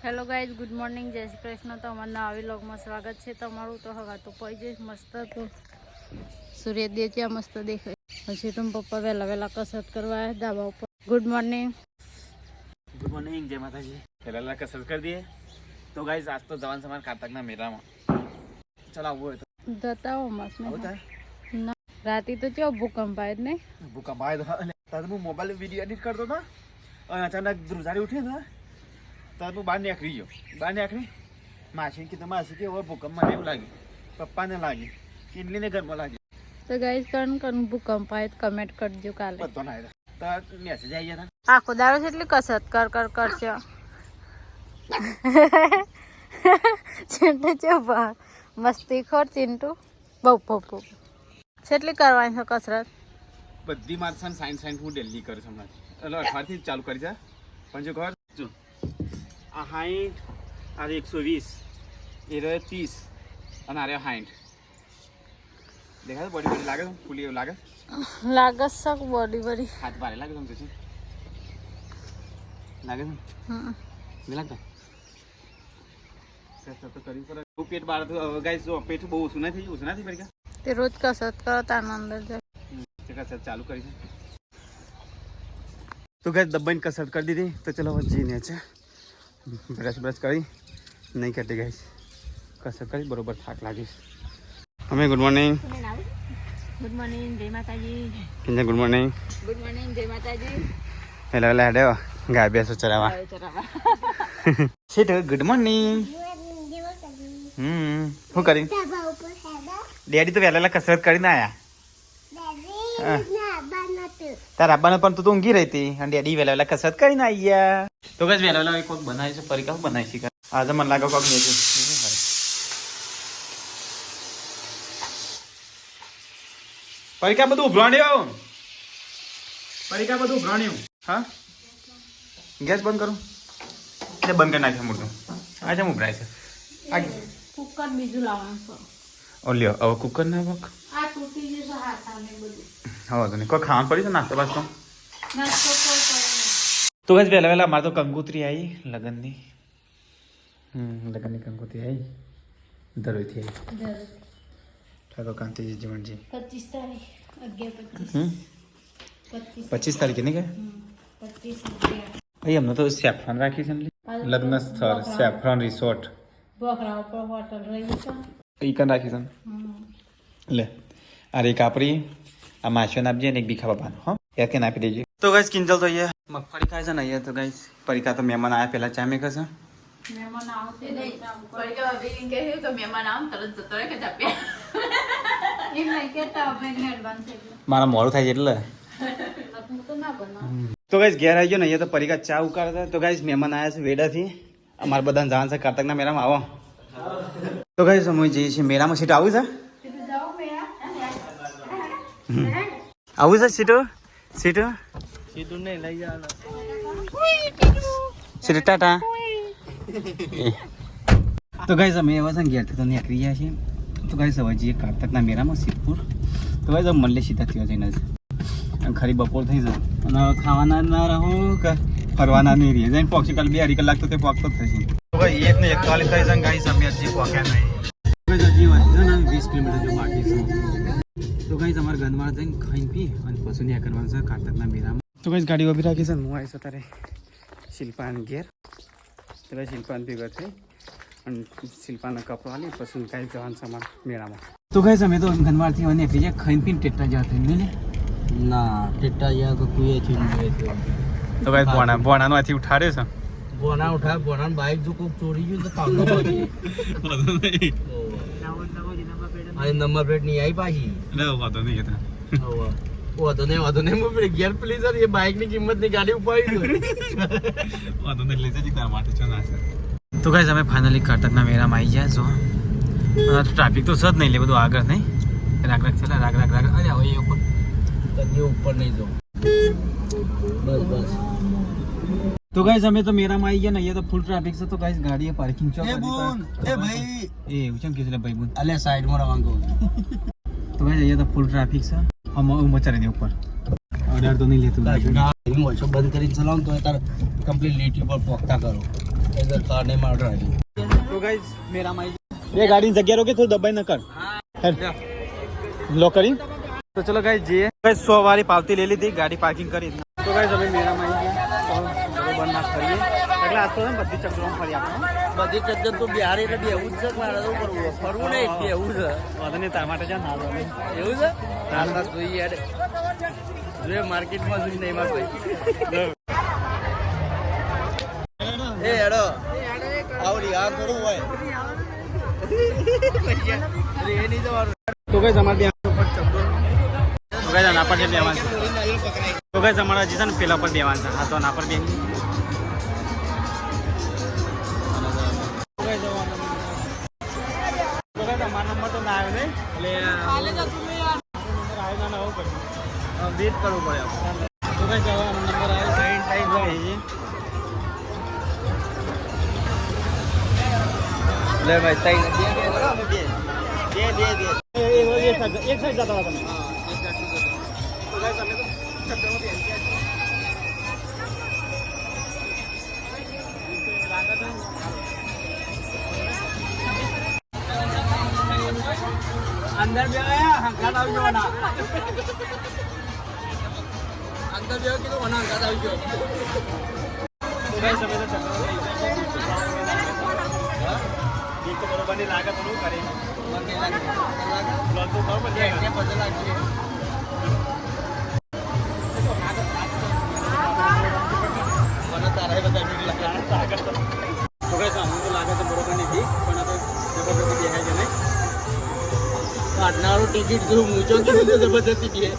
Hello guys, good morning, જય શ્રી કૃષ્ણ. તમારા નવા વ્લોગમાં સ્વાગત છે તમારું. તો હવે તો પડી જઈશ મસ્ત. તો સૂર્યદેવ ત્યાં મસ્ત દેખાય. પછી तुम પપ્પા વહેલા કસરત કરવા આવ્યા ધાબા ઉપર. Good morning. गुड मॉर्निंग, जय माता जी। पहला कसरत कर दिए तो गाइस आज तो जवान समार कार्तक मेरा में चला वो है तो જતા હો મસ્ત होता है ના રાતે તો કેવો ભૂકંપ આવ્યો ને भूकंप आया था तब मैं मोबाइल में वीडियो एडिट करतो था और अचानक ध्रुजारी उठी ना तब मैं बाहर निकली मासी की तो मासी की और भूकंप મને એવું લાગી પપ્પાને લાગી કિડનીને ઘરમાં લાગી તો ગાઈઝ કણ ભૂકંપ આવ્યો તો કમેન્ટ કરજો કાલે. બધો ના આવ્યા તો મેસેજ આવી ગયા આખો દાડો કેટલી કસરત કરશો ચિંટુ ચોપા મસ્તી ખોર ચિંટુ બહુ કેટલી કરવાની છે કસરત બધી મારસન સાઈન હું ડેલી કરું છું હમણાં એટલે અઠવાડિયેથી ચાલુ કરી છે પણ જો ઘર જો આ 60 આ 120 એ રહ્યો 30 અને આ રહ્યો 60 દેખાય બોડી લાગે છે ફૂલી એવું લાગે શક બોડી હાથ ભારે લાગે તમને છે લાગે છે નહીં લાગતા કસરત તો કરવી પડે પેટ બહાર તો ગાઈસ જો પેટ બહુ ઓછું નથી પડી ગયા તે રોજ કસરત કરો તાર અંદર જાય કસરત ચાલુ કરી છે તો ગાઈસ દબાઈને કસરત કરી દીધી તો ચલો જીને છે બ્રશ કરી નહીં કરતી ગાઈસ કસરત કરી બરોબર થાક લાગીશ અમે ગુડ મોર્નિંગ જય માતાજી કિંજન ગુડ મોર્નિંગ જય માતાજી હેલા હેડે ગાય બેસો ચરાવા શેઠ ગુડ મોર્નિંગ શું કરી ડેડી તો વહેલા કસરત કરીને આયા તાર આબાને પણ તું ઊંઘી રહી હતી અને ડેડી વહેલા કસરત કરીને આવ્યા તો કઈ વહેલા કોઈક બનાવી છે પરીકા બનાવી છે આજે મને લાગે કોઈક નહીં છે પરીકા બધું ઉભરાણ્યું હા ગેસ બંધ કરું એટલે બંધ કરી નાખ્યો મોટું આ જેમ ઉભરાય છે આ કુકર બીજું લાવવાનું છે ઓલ્યો હવે કુકર ના વખ આ તૂટી જશે હાથ આને બધું હવે તો નહીં કોઈ ખાવાનું પડી છે નાસ્તો બાસ્તો નાસ્તો કોઈ કરે તો ગઈ વહેલા મારે તો કંકોત્રી આવી લગ્નની કંકોત્રી આવી દરોઈથી આવી ઠાકો કાંતિજી જીવનજી 25 તારીખ 25 તારીખે નહીં ગયા 25 ભાઈ અમને તો સેફ્રોન રાખી છે ને લગ્ન સ્થળ સેફ્રોન રિસોર્ટ બોખરા ઉપર હોટલ રહી છે ઈ કન રાખી છે લે આ રે કાપરી આ માછો આપજે ને એક બીખા બાપાનો હો યાર કે આપી દેજે તો ગાઈસ કિંજલ તો અહીંયા મગફળી ખાય છે ને અહીંયા તો ગાઈસ પરીકા તો મહેમાન આયા પહેલા ચા મેં કશે મહેમાન આવશે પરીકા ભાભી કહ્યું કે મહેમાન આમ તરત જતો રહે કે ચાપ્યા એમ નહીં કેતા આપણે એડવાન્સ એટલે મારા મોડું થાય છે એટલે હું તો ના બનાવ તો ગાઈસ ઘેર આવી ગયો ને અહીંયા તો પરીકા ચા ઉકાળતા તો ગાઈસ મહેમાન આવ્યા છે વેડાથી અમારે બધાને જવાનું છે કાર્તકના મેળામાં આવો તો ગાઈસ અમે જઈએ છીએ મેળામાં સીટ આવું છે આવું છે સીટો નહીં લઈ જવાનું સીટો ટાટા તો ગાઈસ અમે એવા છે ઘેરથી તો નીકળી ગયા છીએ તો ગાઈસ હવે જઈએ કાર્તકના મેળામાં સિદ્ધપુર તો ગાઈસ અમે મળીએ સીધા ત્યાં જઈને જ ખરી બપોર થઈ જાય અને ખાવાના ના રહું કે ફરવાના નહીં રહીએ જઈને પહોંચી કાલે 2 કલાક તો તે પહોંચતો થશે તો ભાઈ 1 ને 41 થઈ જાય ગાઈસ અમે હજી પહોંચ્યા નહીં હજી વધુ ને 20 કિલોમીટર જો બાકી છે તો ગાઈસ અમારે ગંદવાડ જઈને ખાઈ પી અને પછી ન્યા કરવાનું છે કાર્તકના મેળામાં તો ગાઈસ ગાડી ઉભી રાખી છે હું આવીશ અત્યારે શિલ્પાન ઘેર તો ભાઈ શિલ્પાન ભેગા થઈ અને શિલ્પાના કપડો હાલી પછી ગાઈસ જવાનું છે અમારા મેળામાં તો ગાઈસ અમે તો ગંદવાડથી અને નીકળી જાય ખાઈ પીને ટેટા જવા થઈને ને ના ટેટા યા તો કોઈ થી તો ભાઈ બોણાનો આથી ઉઠાડ્યો છે બોના ઉઠા બોના બાઈક જો કોક ચોરી ગયું તો કામ પડી આ નંબર પ્લેટ નહીં આવી પાછી લે વાતો નહીં કેતા વાતો નહીં મોબે ગિયર પ્લીઝ એ બાઈક ની કિંમત ની ગાડી ઉપાડી દો વાતો નહીં લઈ જજી તારા માટે ચો ના છે તો ગાઈસ અમે ફાઇનલી કાર્તકના મેળામાં આવી ગયા જો ટ્રાફિક તો સદ નહીં લે બધું આગળ નહીં રાગ અરે હવે ઉપર નહીં જાઉં બસ તો ગાઈસ અમે તો મેળામાં આવી ગયા ને અહીંયા તો ફૂલ ટ્રાફિક છે તો ગાઈસ ગાડીએ પાર્કિંગ ચોક એ ભાઈ એ ઉચમ કે છે ભાઈ બુન અલે સાઈડ માં રવાંગ કહું તો ગાઈસ અહીંયા તો ફૂલ ટ્રાફિક છે हम मचारे दे ऊपर ऑर्डर तो नहीं लेते બંધ કરીને ચલાવો તો તાર કમ્પ્લીટ લીટી પર પોખતા કરો इधर कार नहीं मार रहा है तो गाइस मेरा माई ये गाड़ी जगह रोके थोड़ा दबाई न कर लॉक करी तो चलो गाइस जी गाइस 100 वाली पावती ले ली थी गाड़ी पार्किंग करी तो गाइस अभी मेरा माई तो बरोबर ना करिए એટલે આ તો બધી ચક્કરમાં ફરી આપણે બધી ચક્કર તો બિહાર એટલે બેવું જ છે મારે તો કરવું ફરવું નહીં બેવું છે વાંધો નહીં તાર માટે જા ના લો એવું છે હાલમાં જોઈએ યાર જોઈએ માર્કેટમાં જોઈ નહીં માર ભાઈ એ હેડો આવડી આ થોડું હોય એ નહીં જવાનું તો ગાઈસ અમારે ત્યાં ઉપર ચક્કર તો ગાઈસ આના પર બેવાન તો ગાઈસ અમારા હજી છે ને પેલા પર બેવાન છે હા તો આના પર બે અમારો નંબર તો ના આવ્યો નહીં એટલે વેટ કરવું પડે તો કઈ જવાનો નંબર આવ્યો સાઈડ સાઈડ હોય લે ભાઈ તઈ એક સાઈડ જતા હતા તમે તો ગાઈસ અમે તો ચક્કરમાં બેસી ગયા અંદર બે ગયા હંકાત આવી જવાના અંદર બેવ કીધું મને અંગાત આવી ગયો તો ગાઈસ અમે તો ચક્કરમાં એક તો બરોબર ની લાગે થોડું કરે મને લાગે બ્લોક તો બરોબર છે કે પતા લાગી મને તારે બધા બીક લાગે તો ગાઈસ અમને તો લાગે છે બરોબર નથી પણ આ તો જબરદસ્તી દેખાય છે નહીં કાઢનારો ટિકિટ જો મૂંચો તો જબરદસ્તી બે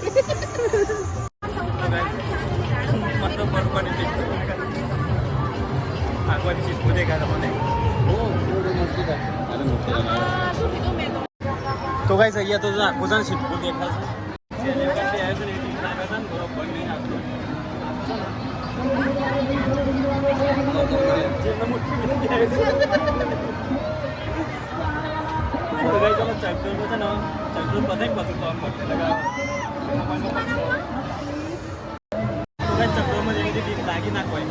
મતલબ બરોબર નથી આગળની સીટ પૂછે ગયા તમને તો ગાઈસ અહીંયા તો આખું છે સીટ પૂછ દેખાય છે સેલિબ્રિટી આવ્યો છે ને એ લાગે છે ને બરોબર નહીં આવતું જેમને મોટી બિલ્ડિંગ આવે છે તો ગાઈસ ચલો ચક્કર છે ને ચક્કર પતાઈ પછી તો આમ પડતે લગાવ તો ગાઈસ ચક્કરમાં જેવી રીતે લાગી ના કોઈ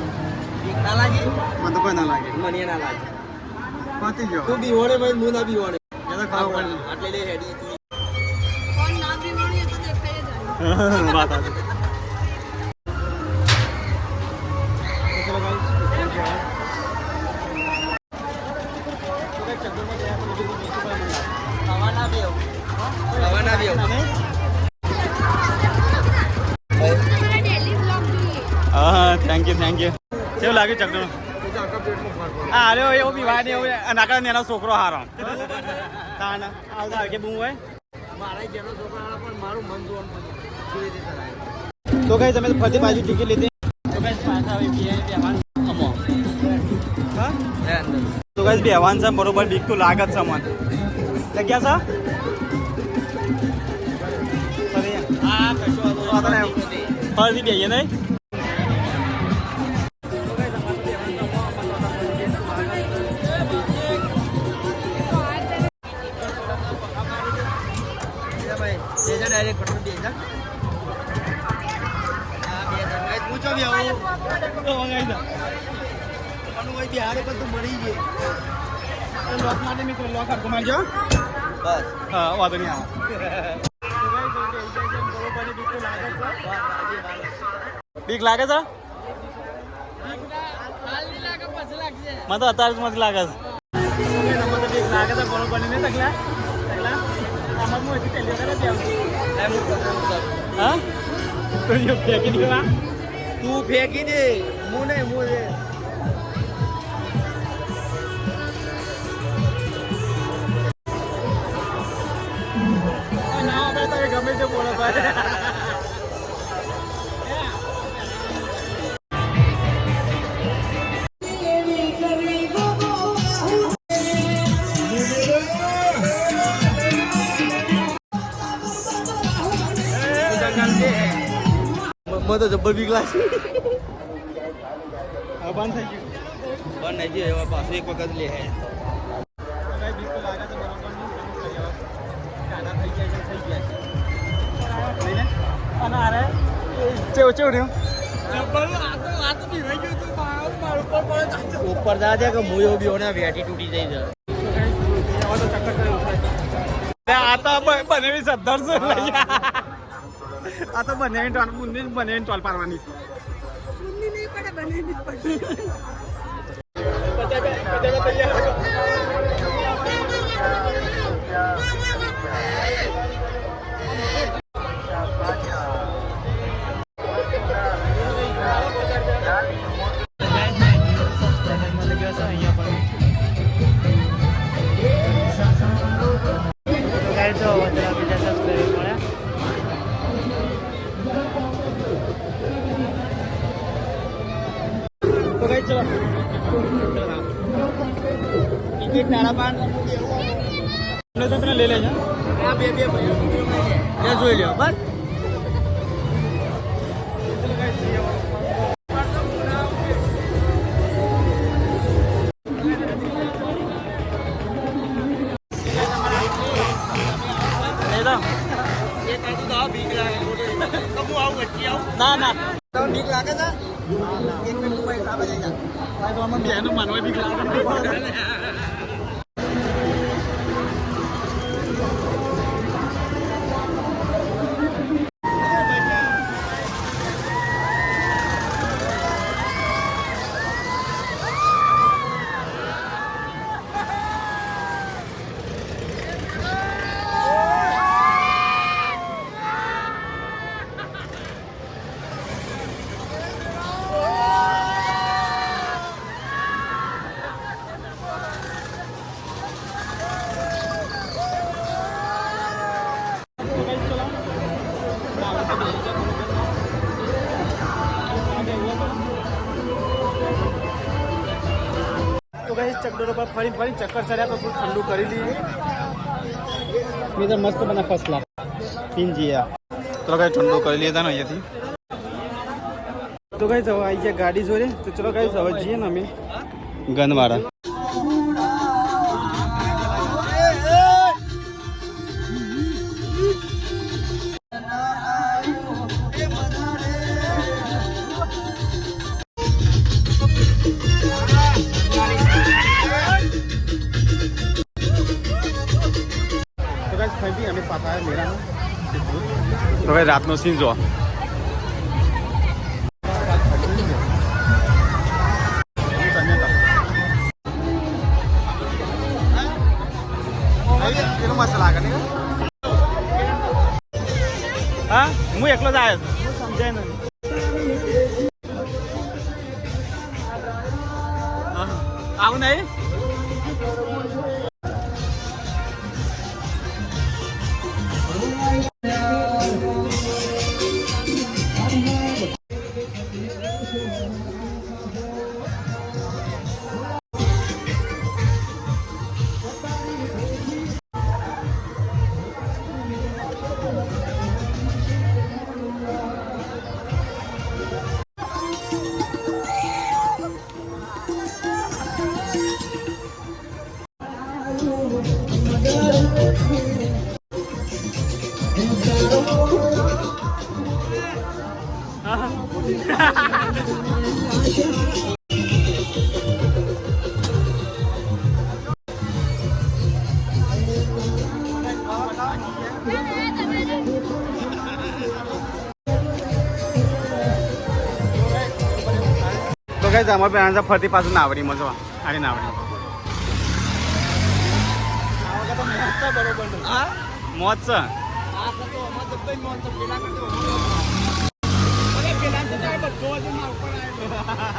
બીક ના લાગી મને તો કોઈ ના લાગે મને ના લાગે પતી ગયો તું બીવોડે ભાઈ હું ના બીવોડે એ તો ખાવ પડે આટલે લે હેડી તું વાત આવી તો ચલો ગાઈસ ખાવાના બેવ ખાવાના બેવ હા થેન્ક યુ કેવું લાગ્યું ચક્કર હા અરે એવું બી વાત એવું નાકા એનો છોકરો હારો તાન આવતા કે બું હોય મારા જેનો છોકરા પણ મારું મન જોવાનું કેવી રીતે થાય તો ગાઈસ અમે ફરતી બાજુ ટિકિટ લીધી તો ગાઈસ પાછા આવી બેવાન અમો હા હે અંદર તો ગાઈસ બેવાન છે બરોબર બીક તો લાગત છે મને જગ્યા છે આ કશો વાંધો નહીં ફરતી બેહીએ નહીં ડાયરેક્ટ પટલ દે જા આ બે જણ પૂછો બી આવો તો વગાઈ દો પણ હોય બિહારે પણ તું મળી ગઈ લોક માટે મિત્રો લોક હરકો મારજો બસ હા વાંધો નહીં આવે બીક લાગે છે મને તો અત્યારે જ મત લાગે છે બીક લાગે છે બરોબર નહીં તકલા આમાં હું હજી પહેલી વખત હા તો ફેંકી દેવા તું ફેંકી દે હું નહીં હું રે ના આપણે તો ગમે તે બોલો ભાઈ મને તો જબ્બર બીક લાગશે બંધ થઈ ગયું પણ નહીં એવા પાછું એક વખત લે હે બીક તો લાગે છે બરોબર કાના થઈ ગયા અને અરે ચેવું રહ્યું આ તો બી રહી ગયું તું ઉપર જા દે કે હું એવું બી હોને વેટી તૂટી જાય છે. આ તો બનેવી સદ્ધર છે આ તો બનેવી ટોલ બનેવી ટોલ પાડવાની તો કઈ ચલો ટિકિટ તારા પાન તો પેલા લઈ લેજો બે ભાઈઓ જોઈ લ્યો બસ. ના ના બીક લાગે છે? એક મિનિટ ભાઈ સામે જઈ જા. તો આમાં બેનું માનવા બી લાગે તો કઈ ચકડોરો પર ફરી ચક્કર ચડ્યા તો થોડું ઠંડુ કરી લઈએ મેં તો મસ્ત બના ફસલા પિંજીયા ચલો કઈ ઠંડુ કરી લીધા ને અહીંયાથી તો કઈ હવે આવી ગયા ગાડી જોડે તો ચલો કઈ હવે જઈએ ને અમે ગનવાડા અમે પાછા મેળામાં તો ભાઈ રાતનો સીન જો મસ્ત લાગે ને હા હું એકલો જ આવ્યો છું સમજાય નહીં આવું નહીં તો કઈ અમારે પેલા ફરતી પાછું નાવડી મજો આની નાવડી મોજ છે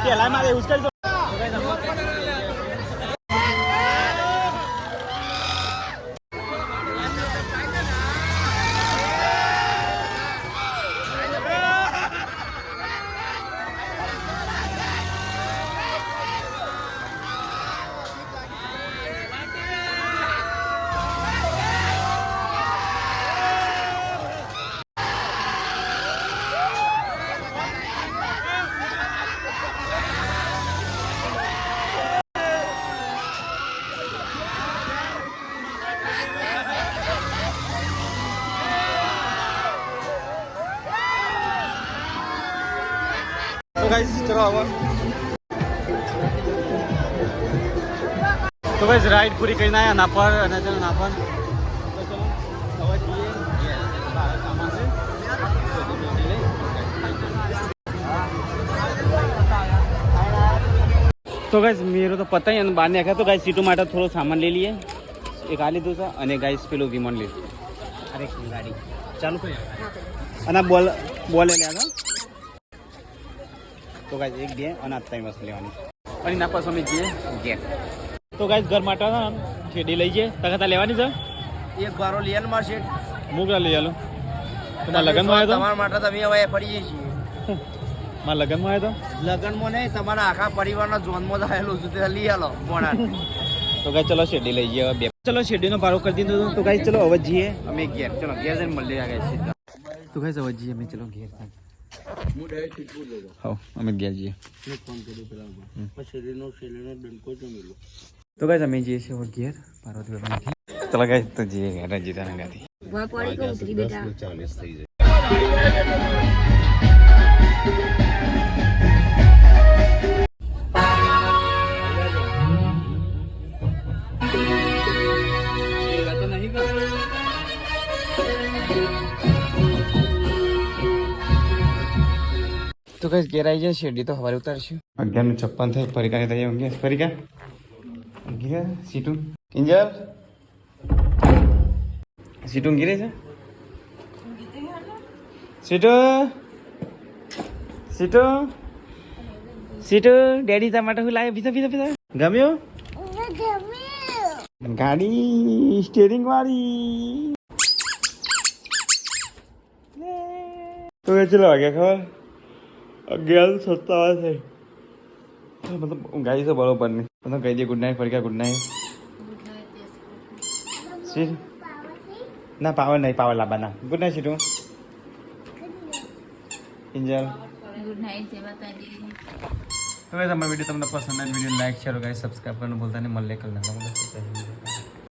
પેલા મારે એવું જ કરી દો ગાઈસ ચલો હવે તો બસ રાઈડ પૂરી કરીને આવ્યા નાપર અને ચાલો નાપર તો ચલો હવે જઈએ સામાન છે तो गाइस मेरे तो पता ही है बाहर नहीं तो गाइस सीटों માટે થોડો સામાન લઈ લઈએ એક આ લીધું છે અને ગાઈસ પેલું વિમાન લીધું અરે ગાડી ચાલુ કરી અને બોલ લઈ લેવાનો તો ગાઈસ એક બે અને આ ત્રણ વસ્તુ લેવાની અને ના પાસ અમે જઈએ ગેર તો ગાઈસ ઘર માટે શેડી લઈ જઈએ તગતા લેવાની છે એક બારો લેન માં શેઠ મુગલા લઈ આલો તમારા લગનમાં આવ્યો તો તમારા માટે તમે હવે પડીએ છીએ મારા લગનમાં આવ્યો તો લગનમાં નહીં તમારા આખા પરિવારના જોનમાં જ આવેલું છું તે લઈ આલો બોણા તો ગાઈસ ચલો શેડી લઈ જઈએ બે ચલો શેડીનો ભાડો કરી દીધો તો ગાઈસ ચલો હવે જઈએ અમે ઘેર ચલો ઘેર જઈને મળીએ ગાઈસ સીધા તો ગાઈસ હવે જઈએ અમે ચલો ઘેર હા અમે ઘેર જઈએ તો ગાઈસ અમે જઈએ છીએ હવે ઘેર પાર્વતી બાબા ચલો ગાઈસ તો જઈએ ઘેર જીતાના ગાથી तो गाइस घेर आई जाए शेडी तो हमारे उतारશું 11:56 થઈ ફરીકા થઈ હોંગે ફરીકા ઘેર સીટુ કિંજલ સીટુ ગીરે છે સીટુ સીટુ સીટુ ડેડી તા માટે હું લાવ્યો બીજા ગમ્યો ગાડી સ્ટીરિંગ વાળી તો ચલો આગે ખબર 11:57 થઈ मतलब गाड़ी से बराबर नहीं मतलब कह दिया गुड नाइट फरिका गुड नाइट सिर ना पावर नहीं पावर लाबाना गुड नाइट सीटू इंजल ગુડ નાઇટ જય માતાજી तो वैसे हमारा वीडियो तुमने पसंद है वीडियो लाइक शेयर और गाइस सब्सक्राइब करना भूलता नहीं मल्ले कल ना